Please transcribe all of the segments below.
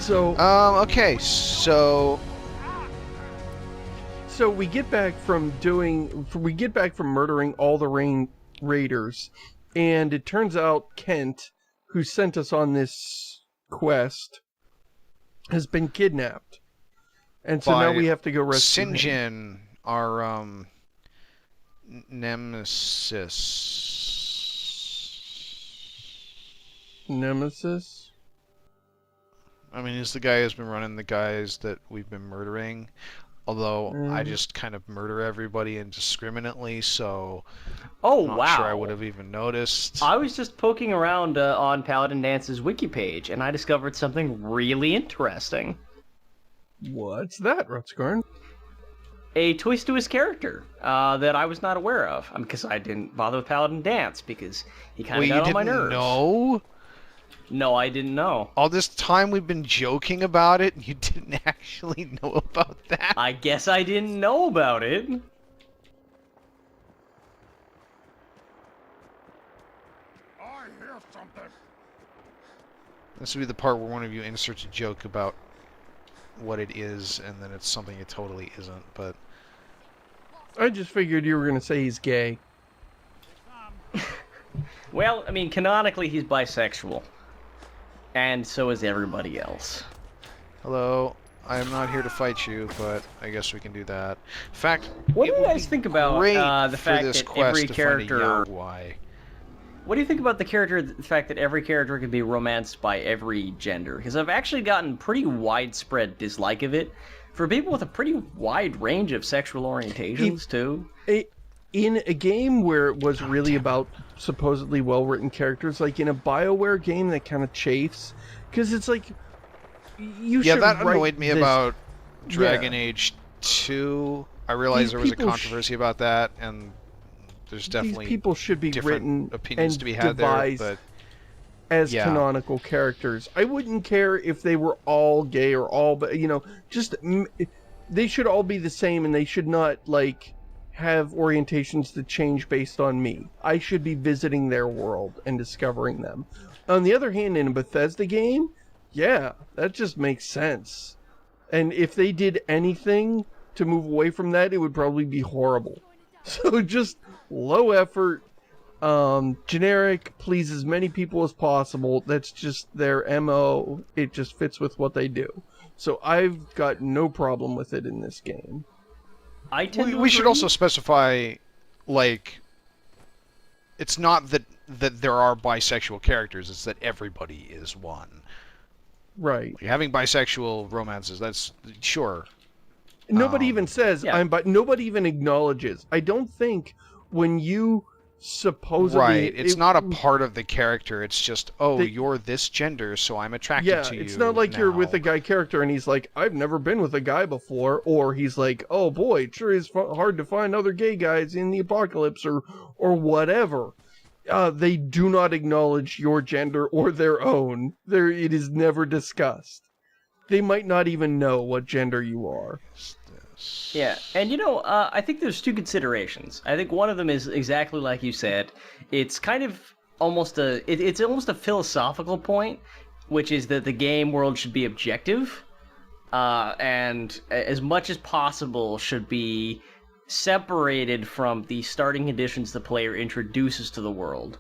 So, Okay, so we get back from murdering all the raiders, and it turns out Kent, who sent us on this quest, has been kidnapped. And so now we have to go rescue him. Sinjin, our nemesis. Nemesis? I mean, he's the guy who's been running the guys that we've been murdering. Although I just kind of murder everybody indiscriminately, so Oh, I'm not wow. sure I would have even noticed. I was just poking around on Paladin Dance's wiki page, and I discovered something really interesting. What's that, Rutskarn? A twist to his character that I was not aware of. Because I didn't bother with Paladin Dance, because he kind of got on my nerves. No? No, I didn't know. All this time we've been joking about it, and you didn't actually know about that? I guess I didn't know about it. I hear something. This would be the part where one of you inserts a joke about what it is, and then it's something it totally isn't, but... I just figured you were going to say he's gay. Well, I mean, canonically he's bisexual. And so is everybody else. Hello, I am not here to fight you, but I guess we can do that. In fact, what do you guys think about the fact that every character... What do you think about the fact that every character can be romanced by every gender? Because I've actually gotten pretty widespread dislike of it for people with a pretty wide range of sexual orientations, too. In a game where it was really about supposedly well-written characters, like in a BioWare game that kind of chafes, because it's like, you should that write annoyed me this... about Dragon Age 2. I realized there was a controversy about that, and there's definitely these people should be written opinions and to be had devised there, but as canonical characters. I wouldn't care if they were all gay or all, but just they should all be the same, and they should not like have orientations that change based on me. I should be visiting their world and discovering them. On the other hand, in a Bethesda game, yeah, that just makes sense. And if they did anything to move away from that, it would probably be horrible. So just low effort, generic, please as many people as possible. That's just their MO. It just fits with what they do. So I've got no problem with it in this game. We should also specify, like, it's not that there are bisexual characters, it's that everybody is one. Right. Like, having bisexual romances, that's, sure. Nobody even says, nobody even acknowledges. I don't think when you supposedly... Right, it's not a part of the character, it's just, you're this gender, so I'm attracted to you. Yeah, it's not like you're with a guy character and he's like, I've never been with a guy before, or he's like, oh boy, it sure is hard to find other gay guys in the apocalypse, or whatever. They do not acknowledge your gender or their own. It is never discussed. They might not even know what gender you are. Yeah, and I think there's two considerations. I think one of them is exactly like you said. It's kind of almost it's almost a philosophical point, which is that the game world should be objective, and as much as possible should be separated from the starting conditions the player introduces to the world.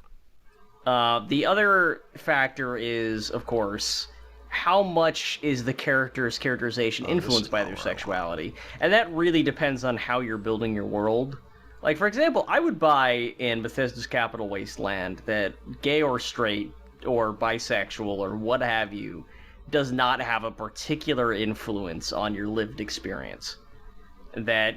The other factor is, of course, how much is the character's characterization influenced by their sexuality? And that really depends on how you're building your world. Like, for example, I would buy in Bethesda's Capital Wasteland that gay or straight or bisexual or what have you does not have a particular influence on your lived experience. That,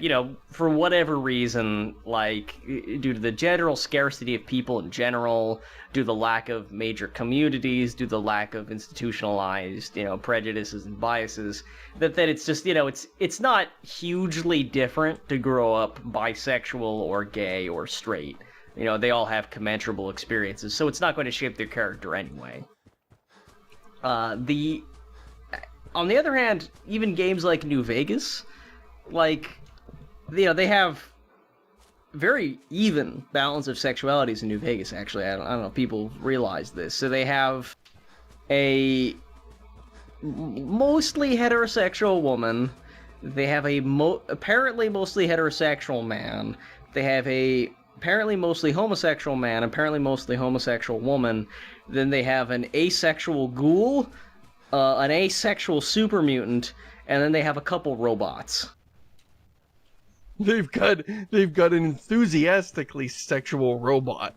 for whatever reason, like, due to the general scarcity of people in general, due to the lack of major communities, due to the lack of institutionalized, prejudices and biases, that it's just, it's not hugely different to grow up bisexual or gay or straight. They all have commensurable experiences, so it's not going to shape their character anyway. On the other hand, even games like New Vegas, like, they have very even balance of sexualities in New Vegas, actually. I don't know if people realize this. So they have a mostly heterosexual woman. They have a apparently mostly heterosexual man. They have a apparently mostly homosexual man, apparently mostly homosexual woman. Then they have an asexual ghoul, an asexual super mutant, and then they have a couple robots. They've got an enthusiastically sexual robot.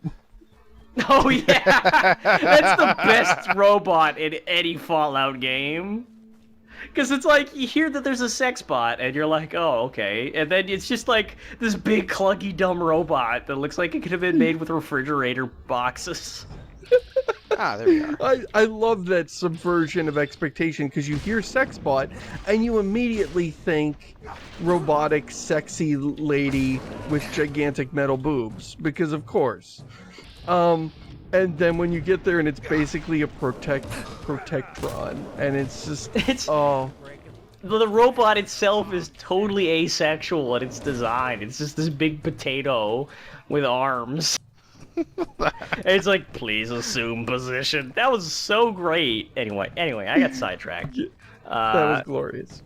Oh yeah, that's the best robot in any Fallout game. Because it's like, you hear that there's a sex bot, and you're like, oh, okay. And then it's just like this big, clunky, dumb robot that looks like it could have been made with refrigerator boxes. Ah, there we are. I love that subversion of expectation, because you hear sex bot, and you immediately think robotic, sexy lady with gigantic metal boobs, because of course. And then when you get there and it's basically a Protectron, and it's just, oh. The robot itself is totally asexual in its design. It's just this big potato with arms. And it's like, please assume position. That was so great. Anyway, I got sidetracked. That was glorious.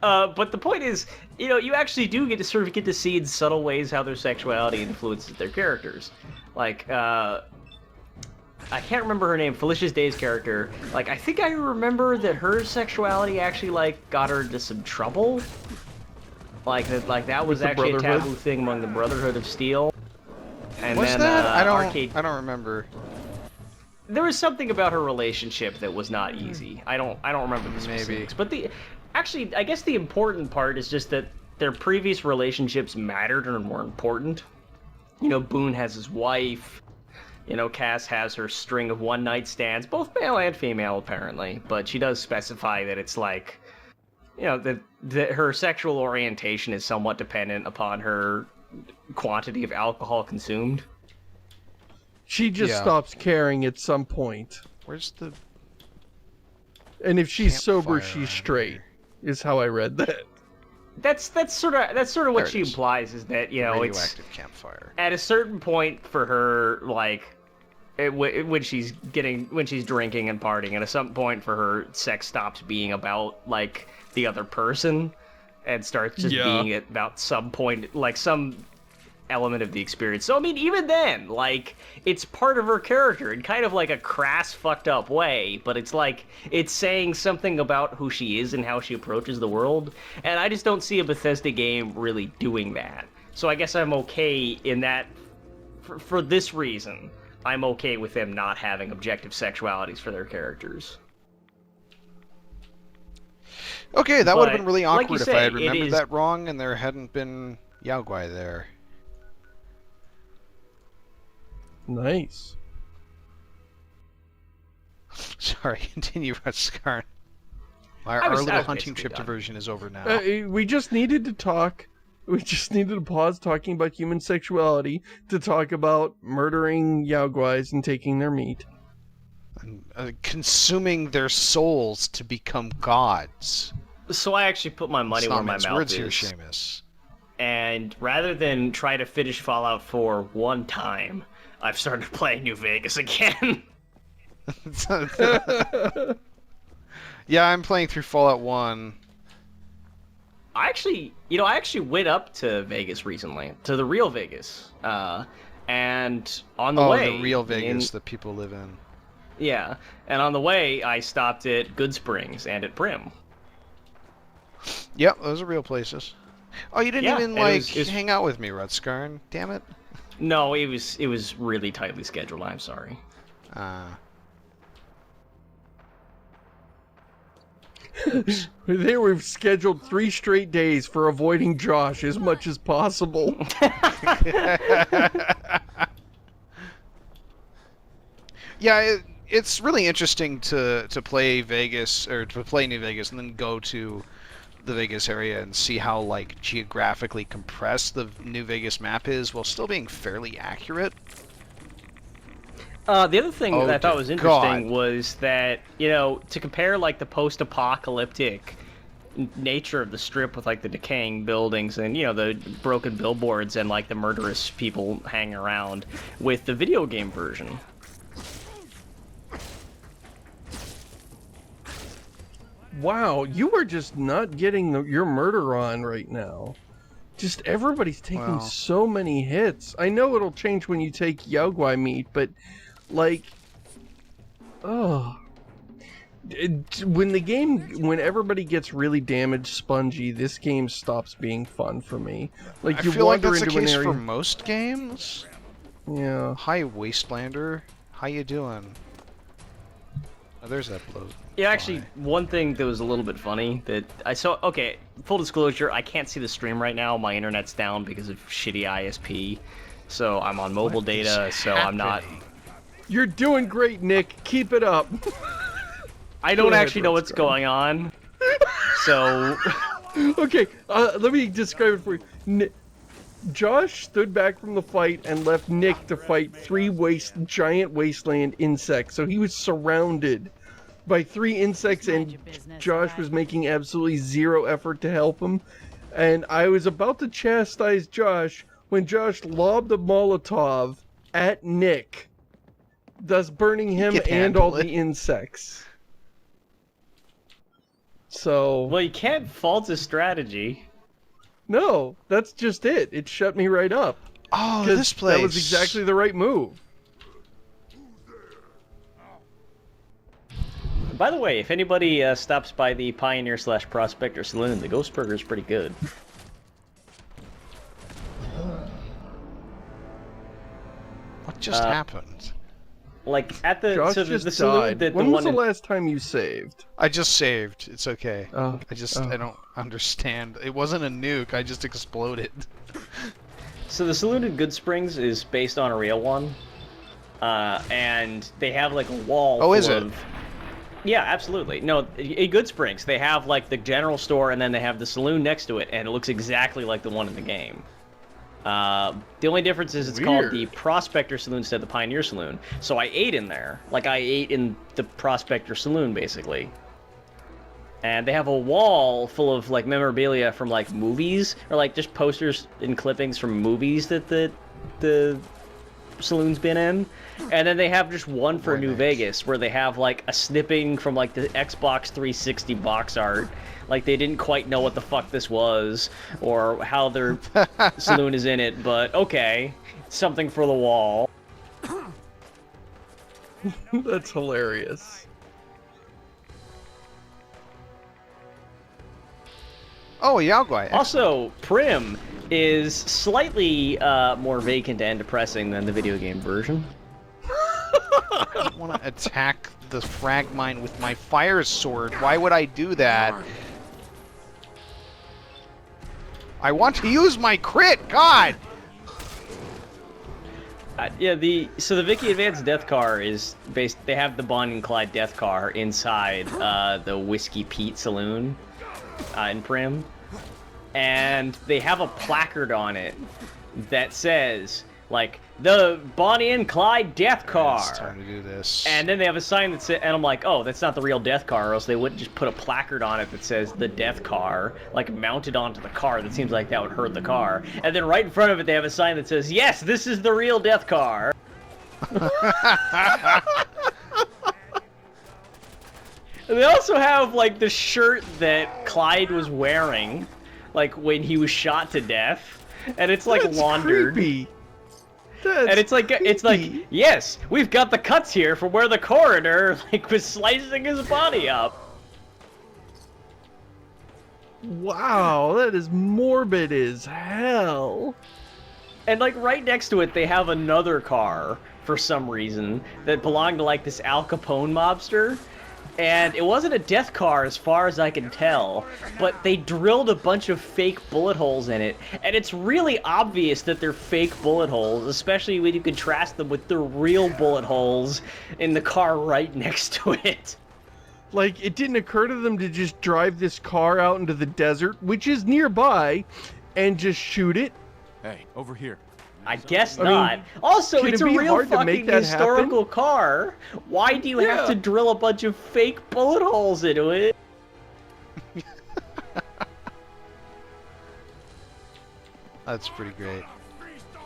But the point is, you actually do get to see in subtle ways how their sexuality influences their characters. Like, I can't remember her name, Felicia's Day's character. Like, I think I remember that her sexuality actually, like, got her into some trouble. Like that was actually a taboo thing among the Brotherhood of Steel. And was then, that? I don't remember. There was something about her relationship that was not easy. I don't remember the specifics. But actually, I guess the important part is just that their previous relationships mattered and were important. Boone has his wife. Cass has her string of one-night stands, both male and female, apparently. But she does specify that it's like, that her sexual orientation is somewhat dependent upon her quantity of alcohol consumed. She just stops caring at some point. Where's the... And if she's sober, she's straight, is how I read that. That's sort of what she implies, is that, radioactive campfire. At a certain point for her, like, when she's drinking and partying, at some point for her, sex stops being about, like, the other person and starts just being about some point, like, some element of the experience. So, I mean, even then, like, it's part of her character in kind of like a crass, fucked up way, but it's like, it's saying something about who she is and how she approaches the world, and I just don't see a Bethesda game really doing that. So I guess I'm okay in that, for this reason, I'm okay with them not having objective sexualities for their characters. Okay, that would have been really awkward like if I had remembered that wrong and there hadn't been Yao Guai there. Nice. Sorry, continue, Rutskarn. Our little hunting trip diversion is over now. We just needed to talk. We just needed to pause talking about human sexuality to talk about murdering Yao Guais and taking their meat. And, consuming their souls to become gods. So I actually put my money where my mouth words is. Here, Seamus. And rather than try to finish Fallout 4 one time, I've started playing New Vegas again. Yeah, I'm playing through Fallout 1. I actually went up to Vegas recently, to the real Vegas. And on the way... Oh, the real Vegas that people live in. Yeah, and on the way, I stopped at Good Springs and at Prim. Yep, those are real places. Oh, you didn't even, like, hang out with me, Rutskarn. Damn it. No, it was really tightly scheduled, I'm sorry. They were scheduled 3 straight days for avoiding Josh as much as possible. Yeah, it's really interesting to play Vegas, or to play New Vegas and then go to the Vegas area and see how, like, geographically compressed the New Vegas map is while still being fairly accurate. The other thing that I thought was interesting was that, to compare, like, the post-apocalyptic nature of the strip with, like, the decaying buildings and, the broken billboards and, like, the murderous people hanging around, with the video game version. Wow, you are just not getting your murder on right now. Just everybody's taking Well. so many hits. I know it'll change when you take Yaogwai meat, but like, oh, when everybody gets really damaged, spongy, this game stops being fun for me. Like I you feel like wander that's the into an case area. for most games. Yeah. Hi, Wastelander. How you doing? Oh, there's that blow. Yeah, actually, one thing that was a little bit funny that I saw. Okay, full disclosure, I can't see the stream right now. My internet's down because of shitty ISP, so I'm on mobile data. So I'm not. You're doing great, Nick. Keep it up. I don't actually know what's going on. So. Okay, let me describe it for you. Josh stood back from the fight and left Nick to fight three giant wasteland insects. So he was surrounded by 3 insects, and Josh was making absolutely zero effort to help him. And I was about to chastise Josh when Josh lobbed a Molotov at Nick, thus burning him and all the insects. So... Well, you can't fault his strategy. No, that's just it. It shut me right up. Oh, this place. That was exactly the right move. By the way, if anybody stops by the Pioneer/Prospector Saloon, the Ghost Burger is pretty good. What just happened? Like at the Josh so just the saloon died. that When the was one the in, last time you saved? I just saved. It's okay. Oh, I don't understand. It wasn't a nuke. I just exploded. So the saloon in Good Springs is based on a real one, and they have like a wall. Oh, full is it? of... Yeah, absolutely. No, in Good Springs they have like the general store, and then they have the saloon next to it, and it looks exactly like the one in the game. The only difference is it's called the Prospector Saloon instead of the Pioneer Saloon. So I ate in there. Like, I ate in the Prospector Saloon, basically. And they have a wall full of, like, memorabilia from, like, movies, or, like, just posters and clippings from movies that the saloon's been in. And then they have just one for New Vegas, where they have, like, a snipping from, like, the Xbox 360 box art. Like, they didn't quite know what the fuck this was, or how their saloon is in it, but okay. Something for the wall. That's hilarious. Oh, Yaogwai. Also, Prim is slightly more vacant and depressing than the video game version. I don't want to attack the frag mine with my fire sword. Why would I do that? I want to use my crit. God. Yeah, so the Vicky Advanced Death Car is based. They have the Bonnie and Clyde Death Car inside the Whiskey Pete Saloon in Prim, and they have a placard on it that says, like, the Bonnie and Clyde Death Car. It's time to do this. And then they have a sign that says, and I'm like, oh, that's not the real Death Car, or else they wouldn't just put a placard on it that says the Death Car, like, mounted onto the car. That seems like that would hurt the car. And then right in front of it, they have a sign that says, yes, this is the real Death Car. And they also have, like, the shirt that Clyde was wearing, like, when he was shot to death. And it's, like, That's laundered. Creepy. And it's like, yes, we've got the cuts here from where the coroner, like, was slicing his body up. Wow, that is morbid as hell. And, like, right next to it, they have another car, for some reason, that belonged to, like, this Al Capone mobster. And it wasn't a death car as far as I can tell, but they drilled a bunch of fake bullet holes in it. And it's really obvious that they're fake bullet holes, especially when you contrast them with the real bullet holes in the car right next to it. Like, it didn't occur to them to just drive this car out into the desert, which is nearby, and just shoot it? Hey, over here. I guess I mean, not. Also, can it's it a be real hard to make fucking that historical car. Why do you have to drill a bunch of fake bullet holes into it? That's pretty great.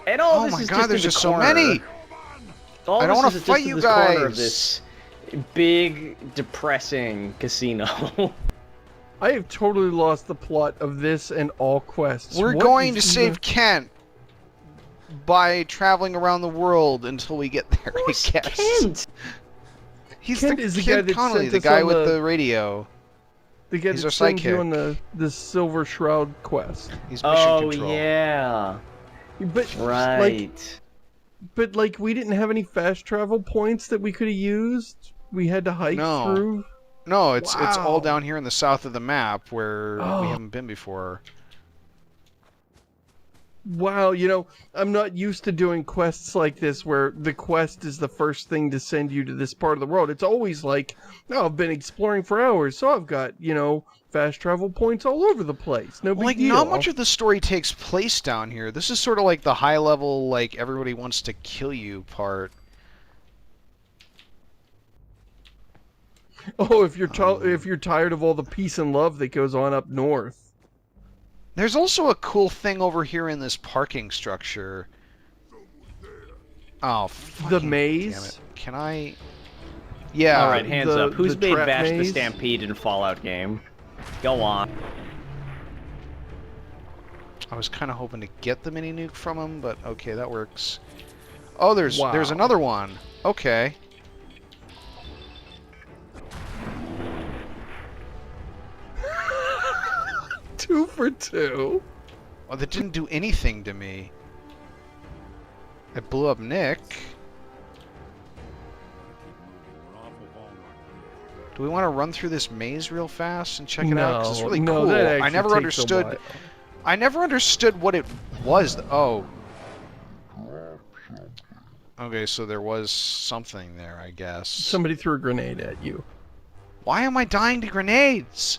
And all Oh this my is God, just there's in the just so corner. many. All I don't this wanna is just fight in you this corner of guys. this big, depressing casino. I have totally lost the plot of this and all quests. We're What going to is save even- Kent by traveling around the world until we get there, Who's I guess. Kent? He's Kent the is the Kent guy that Connolly, sent the us guy on with the- the radio. The guy He's that our sends you sidekick. on the Silver Shroud quest. He's mission Oh control. yeah, But right. like we didn't have any fast travel points that we could have used. We had to hike No. through. No, it's all Wow. down here in the south of the map where Oh. we haven't been before. Wow, I'm not used to doing quests like this where the quest is the first thing to send you to this part of the world. It's always like, oh, I've been exploring for hours, so I've got, fast travel points all over the place. No big Like, deal. not much of the story takes place down here. This is sort of like the high level, like, everybody wants to kill you part. Oh, if you're tired of all the peace and love that goes on up north. There's also a cool thing over here in this parking structure. Oh, The fucking maze? damn it. Can I... Yeah. All right, hands the- up. Who's the made trap Bash the maze? Stampede in Fallout game? Go on. I was kind of hoping to get the mini nuke from him, but okay, that works. Oh, there's Wow. another one. Okay. Two for two. Well, that didn't do anything to me. It blew up Nick. Do we want to run through this maze real fast and check it out? 'Cause it's really no, cool. that I actually never takes a understood. while. I never understood what it was. Oh. Okay, so there was something there, I guess. Somebody threw a grenade at you. Why am I dying to grenades?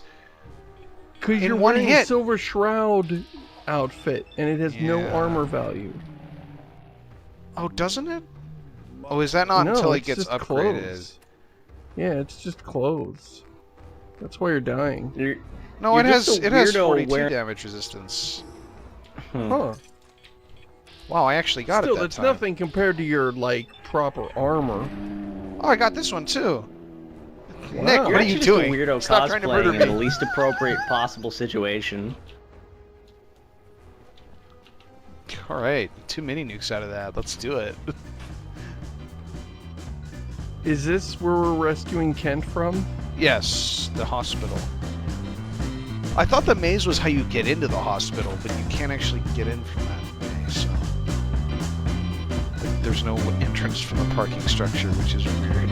Because In you're one wearing a hit. Silver Shroud outfit, and it has no Yeah. armor value. Oh, doesn't it? Oh, is that not No, until it it's gets just upgraded? clothes. Yeah, it's just clothes. That's why you're dying. You're, No, You're it has just a 42 weirdo damage resistance. Huh. Wow, I actually got Still, it that that's time. nothing compared to your, proper armor. Oh, I got this one too. Wow. Nick, you're what are actually you just doing? a weirdo Stop trying to murder cosplaying in the me. least appropriate possible situation. All right, 2 mini nukes out of that. Let's do it. Is this where we're rescuing Kent from? Yes, the hospital. I thought the maze was how you get into the hospital, but you can't actually get in from that maze. So. There's no entrance from the parking structure, which is weird.